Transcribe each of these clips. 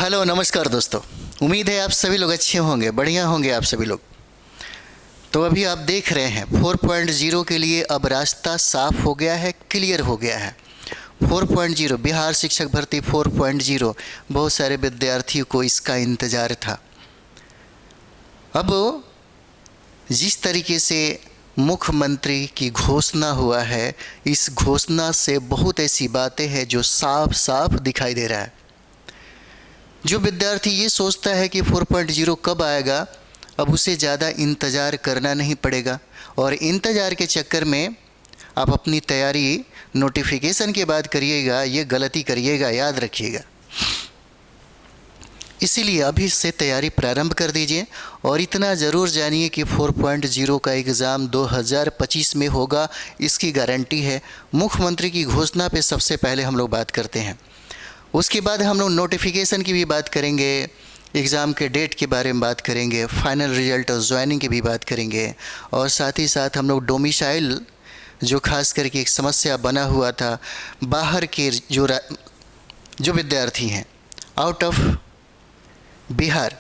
Hello नमस्कार दोस्तों। उम्मीद है आप सभी लोग अच्छे होंगे, बढ़िया होंगे आप सभी लोग। तो अभी आप देख रहे हैं 4.0 के लिए अब रास्ता साफ हो गया है, क्लियर हो गया है। 4.0 बिहार शिक्षक भर्ती 4.0, बहुत सारे विद्यार्थियों को इसका इंतज़ार था। अब जिस तरीके से मुख्यमंत्री की घोषणा हुआ है, इस घोषणा से बहुत ऐसी बातें हैं जो साफ साफ दिखाई दे रहा है। जो विद्यार्थी ये सोचता है कि 4.0 कब आएगा, अब उसे ज़्यादा इंतज़ार करना नहीं पड़ेगा और इंतज़ार के चक्कर में आप अपनी तैयारी नोटिफिकेशन के बाद करिएगा, ये गलती करिएगा, याद रखिएगा। इसीलिए अभी से तैयारी प्रारंभ कर दीजिए और इतना ज़रूर जानिए कि 4.0 का एग्ज़ाम 2025 में होगा, इसकी गारंटी है। मुख्यमंत्री की घोषणा पे सबसे पहले हम लोग बात करते हैं, उसके बाद हम लोग नोटिफिकेशन की भी बात करेंगे, एग्ज़ाम के डेट के बारे में बात करेंगे, फाइनल रिजल्ट और ज्वाइनिंग की भी बात करेंगे और साथ ही साथ हम लोग डोमिसाइल जो खास करके एक समस्या बना हुआ था, बाहर के जो विद्यार्थी हैं आउट ऑफ बिहार,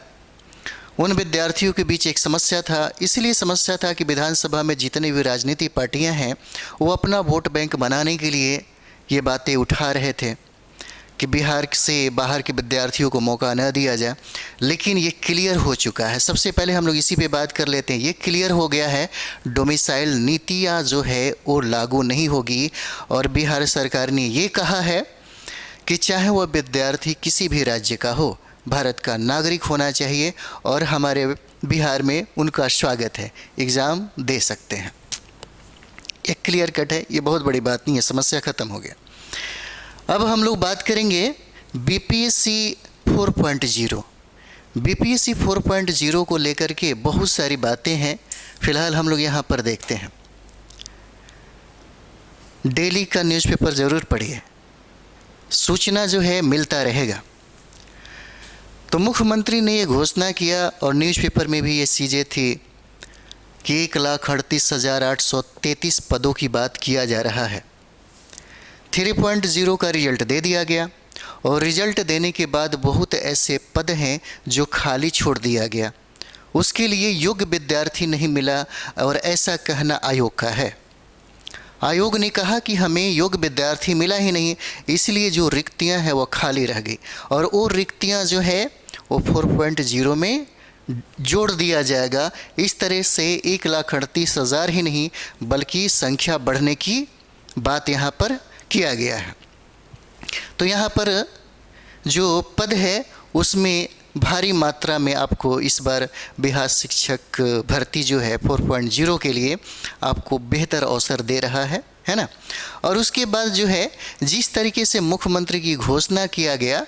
उन विद्यार्थियों के बीच एक समस्या था। इसलिए समस्या था कि विधानसभा में जितने भी राजनीतिक पार्टियां हैं वो अपना वोट बैंक बनाने के लिए ये बातें उठा रहे थे कि बिहार से बाहर के विद्यार्थियों को मौका न दिया जाए, लेकिन ये क्लियर हो चुका है। सबसे पहले हम लोग इसी पे बात कर लेते हैं। ये क्लियर हो गया है, डोमिसाइल नीतियाँ जो है वो लागू नहीं होगी और बिहार सरकार ने ये कहा है कि चाहे वह विद्यार्थी किसी भी राज्य का हो, भारत का नागरिक होना चाहिए और हमारे बिहार में उनका स्वागत है, एग्ज़ाम दे सकते हैं। ये क्लियर कट है, ये बहुत बड़ी बात नहीं है, समस्या ख़त्म हो गया। अब हम लोग बात करेंगे बीपीएससी 4.0। बीपीएससी 4.0 को लेकर के बहुत सारी बातें हैं, फ़िलहाल हम लोग यहाँ पर देखते हैं। डेली का न्यूज़पेपर ज़रूर पढ़िए, सूचना जो है मिलता रहेगा। तो मुख्यमंत्री ने ये घोषणा किया और न्यूज़पेपर में भी ये चीज़ें थी कि 1,38,833 पदों की बात किया जा रहा है। 3.0 का रिजल्ट दे दिया गया और रिजल्ट देने के बाद बहुत ऐसे पद हैं जो खाली छोड़ दिया गया, उसके लिए योग्य विद्यार्थी नहीं मिला और ऐसा कहना आयोग का है। आयोग ने कहा कि हमें योग्य विद्यार्थी मिला ही नहीं, इसलिए जो रिक्तियां हैं वो खाली रह गई और वो रिक्तियां जो है वो 4.0 में जोड़ दिया जाएगा। इस तरह से 1,38,000 ही नहीं बल्कि संख्या बढ़ने की बात यहाँ पर किया गया है। तो यहाँ पर जो पद है उसमें भारी मात्रा में आपको इस बार बिहार शिक्षक भर्ती जो है 4.0 के लिए आपको बेहतर अवसर दे रहा है ना। और उसके बाद जो है जिस तरीके से मुख्यमंत्री की घोषणा किया गया,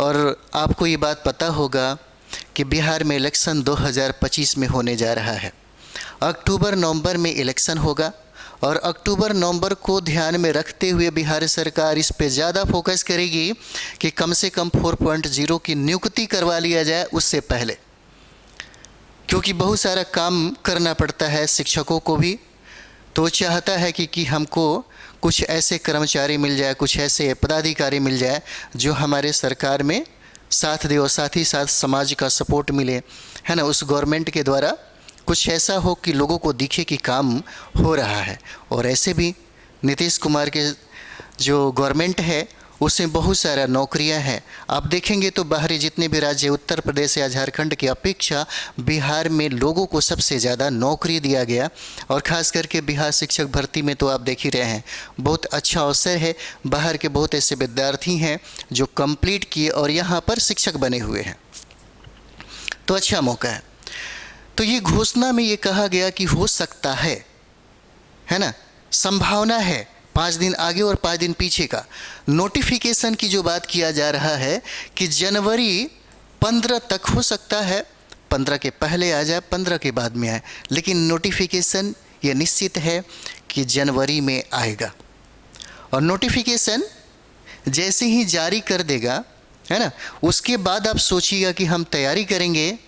और आपको ये बात पता होगा कि बिहार में इलेक्शन 2025 में होने जा रहा है। अक्टूबर नवंबर में इलेक्शन होगा और अक्टूबर नवंबर को ध्यान में रखते हुए बिहार सरकार इस पे ज़्यादा फोकस करेगी कि कम से कम 4.0 की नियुक्ति करवा लिया जाए उससे पहले, क्योंकि बहुत सारा काम करना पड़ता है शिक्षकों को भी। तो चाहता है कि हमको कुछ ऐसे कर्मचारी मिल जाए, कुछ ऐसे पदाधिकारी मिल जाए जो हमारे सरकार में साथ दे और साथ ही साथ समाज का सपोर्ट मिले, है ना। उस गवर्नमेंट के द्वारा कुछ ऐसा हो कि लोगों को दिखे कि काम हो रहा है। और ऐसे भी नीतीश कुमार के जो गवर्नमेंट है उसमें बहुत सारा नौकरियां हैं। आप देखेंगे तो बाहरी जितने भी राज्य, उत्तर प्रदेश या झारखंड की अपेक्षा बिहार में लोगों को सबसे ज़्यादा नौकरी दिया गया और ख़ास करके बिहार शिक्षक भर्ती में तो आप देख ही रहे हैं, बहुत अच्छा अवसर है। बाहर के बहुत ऐसे विद्यार्थी हैं जो कंप्लीट किए और यहाँ पर शिक्षक बने हुए हैं, तो अच्छा मौका है। तो ये घोषणा में ये कहा गया कि हो सकता है ना, संभावना है 5 दिन आगे और 5 दिन पीछे का। नोटिफिकेशन की जो बात किया जा रहा है कि जनवरी 15 तक हो सकता है, 15 के पहले आ जाए, 15 के बाद में आए, लेकिन नोटिफिकेशन ये निश्चित है कि जनवरी में आएगा। और नोटिफिकेशन जैसे ही जारी कर देगा, है ना, उसके बाद आप सोचिएगा कि हम तैयारी करेंगे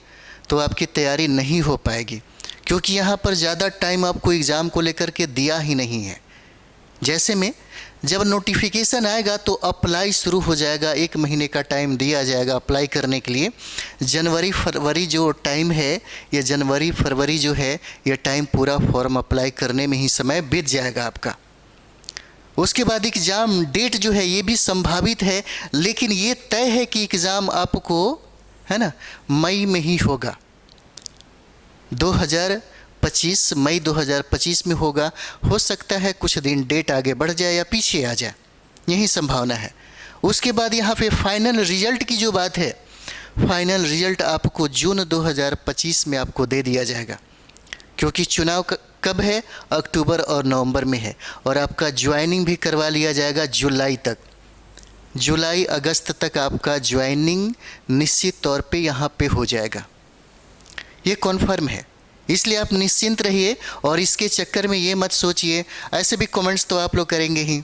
तो आपकी तैयारी नहीं हो पाएगी, क्योंकि यहाँ पर ज़्यादा टाइम आपको एग्ज़ाम को लेकर के दिया ही नहीं है। जैसे में जब नोटिफिकेशन आएगा तो अप्लाई शुरू हो जाएगा, 1 महीने का टाइम दिया जाएगा अप्लाई करने के लिए। जनवरी फरवरी जो टाइम है, ये जनवरी फरवरी जो है ये टाइम पूरा फॉर्म अप्लाई करने में ही समय बीत जाएगा आपका। उसके बाद एग्ज़ाम डेट जो है ये भी संभावित है, लेकिन ये तय है कि एग्ज़ाम आपको है ना मई में ही होगा, 2025 मई 2025 में होगा। हो सकता है कुछ दिन डेट आगे बढ़ जाए या पीछे आ जाए, यही संभावना है। उसके बाद यहाँ पे फाइनल रिजल्ट की जो बात है, फाइनल रिजल्ट आपको जून 2025 में आपको दे दिया जाएगा, क्योंकि चुनाव कब है, अक्टूबर और नवंबर में है। और आपका ज्वाइनिंग भी करवा लिया जाएगा जुलाई तक, जुलाई अगस्त तक आपका ज्वाइनिंग निश्चित तौर पे यहाँ पे हो जाएगा, ये कॉन्फर्म है। इसलिए आप निश्चिंत रहिए और इसके चक्कर में ये मत सोचिए। ऐसे भी कमेंट्स तो आप लोग करेंगे ही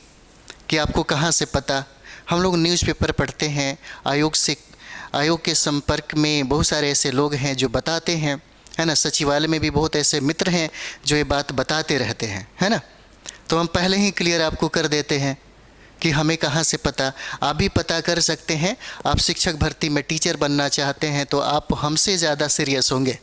कि आपको कहाँ से पता। हम लोग न्यूज़पेपर पढ़ते हैं, आयोग के संपर्क में बहुत सारे ऐसे लोग हैं जो बताते हैं, है ना। सचिवालय में भी बहुत ऐसे मित्र हैं जो ये बात बताते रहते हैं, है ना। तो हम पहले ही क्लियर आपको कर देते हैं कि हमें कहाँ से पता। आप भी पता कर सकते हैं। आप शिक्षक भर्ती में टीचर बनना चाहते हैं तो आप हमसे ज़्यादा सीरियस होंगे,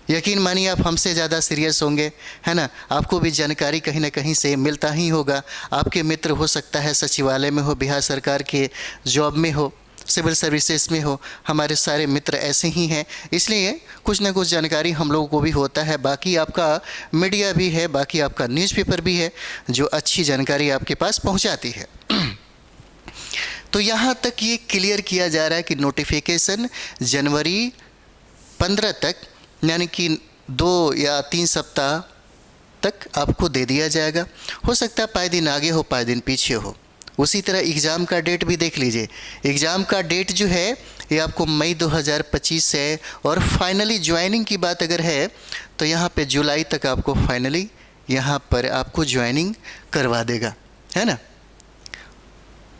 यकीन मानिए आप हमसे ज़्यादा सीरियस होंगे, है ना। आपको भी जानकारी कहीं ना कहीं से मिलता ही होगा। आपके मित्र हो सकता है सचिवालय में हो, बिहार सरकार के जॉब में हो, सिविल सर्विसेज में हो। हमारे सारे मित्र ऐसे ही हैं, इसलिए कुछ ना कुछ जानकारी हम लोगों को भी होता है। बाकी आपका मीडिया भी है, बाकी आपका न्यूज़पेपर भी है जो अच्छी जानकारी आपके पास पहुंचाती है। तो यहाँ तक ये क्लियर किया जा रहा है कि नोटिफिकेशन जनवरी 15 तक, यानी कि 2 या 3 सप्ताह तक आपको दे दिया जाएगा। हो सकता है पाए दिन आगे हो, पाए दिन पीछे हो। उसी तरह एग्ज़ाम का डेट भी देख लीजिए। एग्ज़ाम का डेट जो है ये आपको मई 2025 है, और फाइनली ज्वाइनिंग की बात अगर है तो यहाँ पे जुलाई तक आपको फाइनली यहाँ पर आपको ज्वाइनिंग करवा देगा, है ना।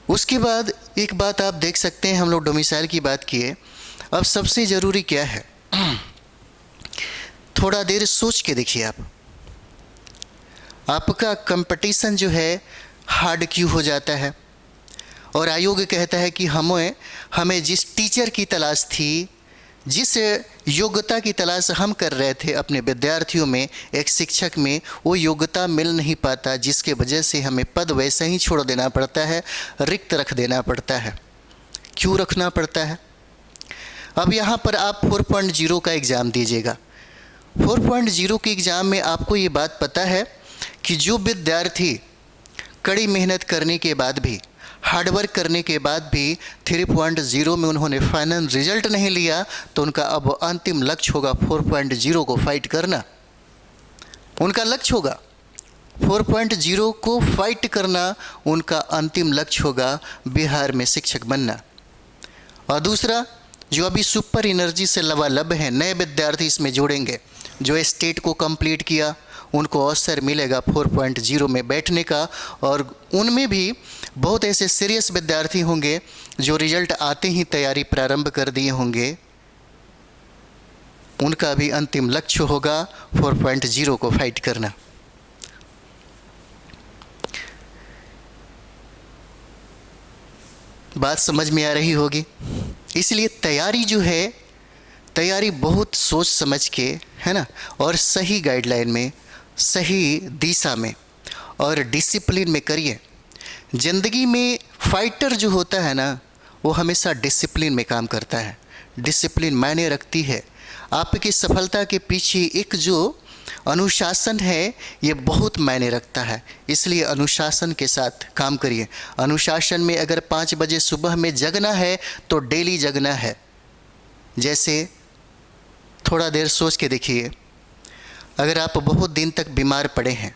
उसके बाद एक बात आप देख सकते हैं, हम लोग डोमिसाइल की बात किए। अब सबसे ज़रूरी क्या है, थोड़ा देर सोच के देखिए आपका कंपटीशन जो है हार्ड क्यों हो जाता है। और आयोग कहता है कि हमें जिस टीचर की तलाश थी, जिस योग्यता की तलाश हम कर रहे थे अपने विद्यार्थियों में, एक शिक्षक में, वो योग्यता मिल नहीं पाता, जिसके वजह से हमें पद वैसे ही छोड़ देना पड़ता है, रिक्त रख देना पड़ता है। क्यों रखना पड़ता है? अब यहाँ पर आप 4.0 का एग्ज़ाम दीजिएगा। 4.0 के एग्ज़ाम में आपको ये बात पता है कि जो विद्यार्थी कड़ी मेहनत करने के बाद भी, हार्डवर्क करने के बाद भी 3.0 में उन्होंने फाइनल रिजल्ट नहीं लिया, तो उनका अब अंतिम लक्ष्य होगा 4.0 को फाइट करना। उनका लक्ष्य होगा 4.0 को फाइट करना, उनका अंतिम लक्ष्य होगा बिहार में शिक्षक बनना। और दूसरा, जो अभी सुपर एनर्जी से लबालब हैं, नए विद्यार्थी इसमें जोड़ेंगे, जो स्टेट को कंप्लीट किया, उनको अवसर मिलेगा 4.0 में बैठने का। और उनमें भी बहुत ऐसे सीरियस विद्यार्थी होंगे जो रिजल्ट आते ही तैयारी प्रारंभ कर दिए होंगे, उनका भी अंतिम लक्ष्य होगा 4.0 को फाइट करना। बात समझ में आ रही होगी। इसलिए तैयारी जो है, तैयारी बहुत सोच समझ के, है ना, और सही गाइडलाइन में, सही दिशा में और डिसिप्लिन में करिए। ज़िंदगी में फाइटर जो होता है ना, वो हमेशा डिसिप्लिन में काम करता है। डिसिप्लिन मायने रखती है। आपकी सफलता के पीछे एक जो अनुशासन है, ये बहुत मायने रखता है। इसलिए अनुशासन के साथ काम करिए। अनुशासन में अगर 5 बजे सुबह में जगना है तो डेली जगना है। जैसे थोड़ा देर सोच के देखिए, अगर आप बहुत दिन तक बीमार पड़े हैं,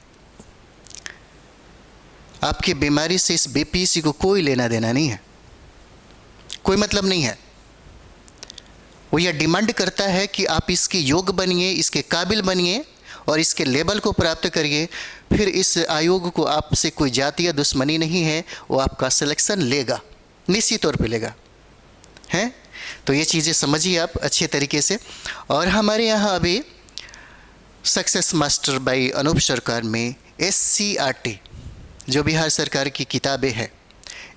आपकी बीमारी से इस बीपीसी को कोई लेना देना नहीं है, कोई मतलब नहीं है। वो यह डिमांड करता है कि आप इसके योग्य बनिए, इसके काबिल बनिए और इसके लेवल को प्राप्त करिए। फिर इस आयोग को आपसे कोई जातीय दुश्मनी नहीं है, वो आपका सिलेक्शन लेगा, निश्चित तौर पे लेगा, हैं। तो ये चीज़ें समझिए आप अच्छे तरीके से। और हमारे यहाँ अभी सक्सेस मास्टर बाई अनूप सरकार में SCRT जो बिहार सरकार की किताबें हैं,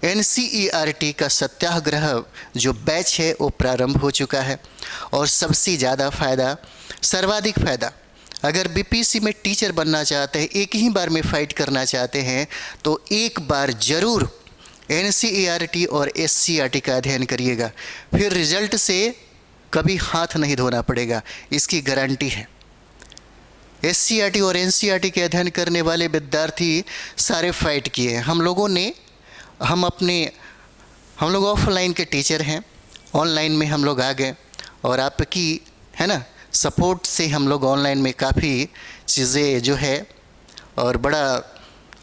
NCERT का सत्याग्रह जो बैच है वो प्रारंभ हो चुका है। और सबसे ज़्यादा फ़ायदा, सर्वाधिक फ़ायदा, अगर BPSC में टीचर बनना चाहते हैं, एक ही बार में फ़ाइट करना चाहते हैं, तो एक बार ज़रूर NCERT और SCERT का अध्ययन करिएगा, फिर रिजल्ट से कभी हाथ नहीं धोना पड़ेगा, इसकी गारंटी है। SCERT और NCERT के अध्ययन करने वाले विद्यार्थी सारे फाइट किए हैं। हम लोग ऑफलाइन के टीचर हैं, ऑनलाइन में हम लोग आ गए, और आपकी है ना सपोर्ट से हम लोग ऑनलाइन में काफ़ी चीज़ें जो है, और बड़ा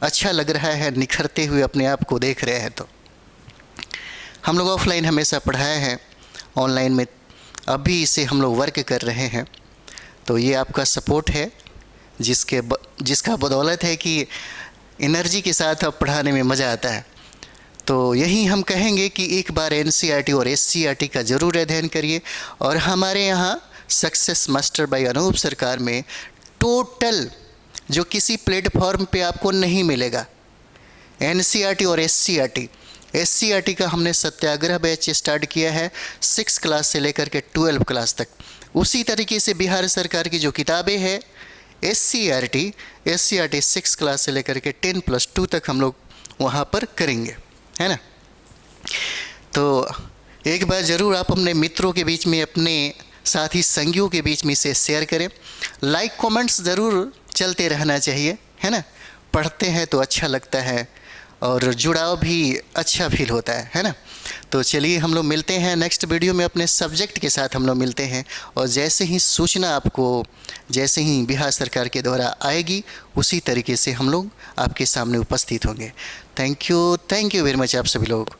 अच्छा लग रहा है निखरते हुए अपने आप को देख रहे हैं। तो हम लोग ऑफलाइन हमेशा पढ़ाए हैं, ऑनलाइन में अभी से हम लोग वर्क कर रहे हैं। तो ये आपका सपोर्ट है, जिसका बदौलत है कि एनर्जी के साथ अब पढ़ाने में मज़ा आता है। तो यही हम कहेंगे कि एक बार NCERT और SCERT का ज़रूर अध्ययन करिए। और हमारे यहाँ सक्सेस मास्टर बाय अनूप सरकार में टोटल जो किसी प्लेटफॉर्म पे आपको नहीं मिलेगा, NCERT और SCERT का हमने सत्याग्रह बैच स्टार्ट किया है 6 क्लास से लेकर के 12 क्लास तक। उसी तरीके से बिहार सरकार की जो किताबें हैं SCERT 6 क्लास से लेकर के 10+2 तक हम लोग वहाँ पर करेंगे, है ना। तो एक बार ज़रूर आप अपने मित्रों के बीच में, अपने साथी संगियों के बीच में इसे शेयर करें। लाइक कमेंट्स ज़रूर चलते रहना चाहिए, है ना। पढ़ते हैं तो अच्छा लगता है और जुड़ाव भी अच्छा फील होता है ना। तो चलिए हम लोग मिलते हैं नेक्स्ट वीडियो में, अपने सब्जेक्ट के साथ हम लोग मिलते हैं। और जैसे ही सूचना आपको, जैसे ही बिहार सरकार के द्वारा आएगी, उसी तरीके से हम लोग आपके सामने उपस्थित होंगे। थैंक यू वेरी मच आप सभी लोग।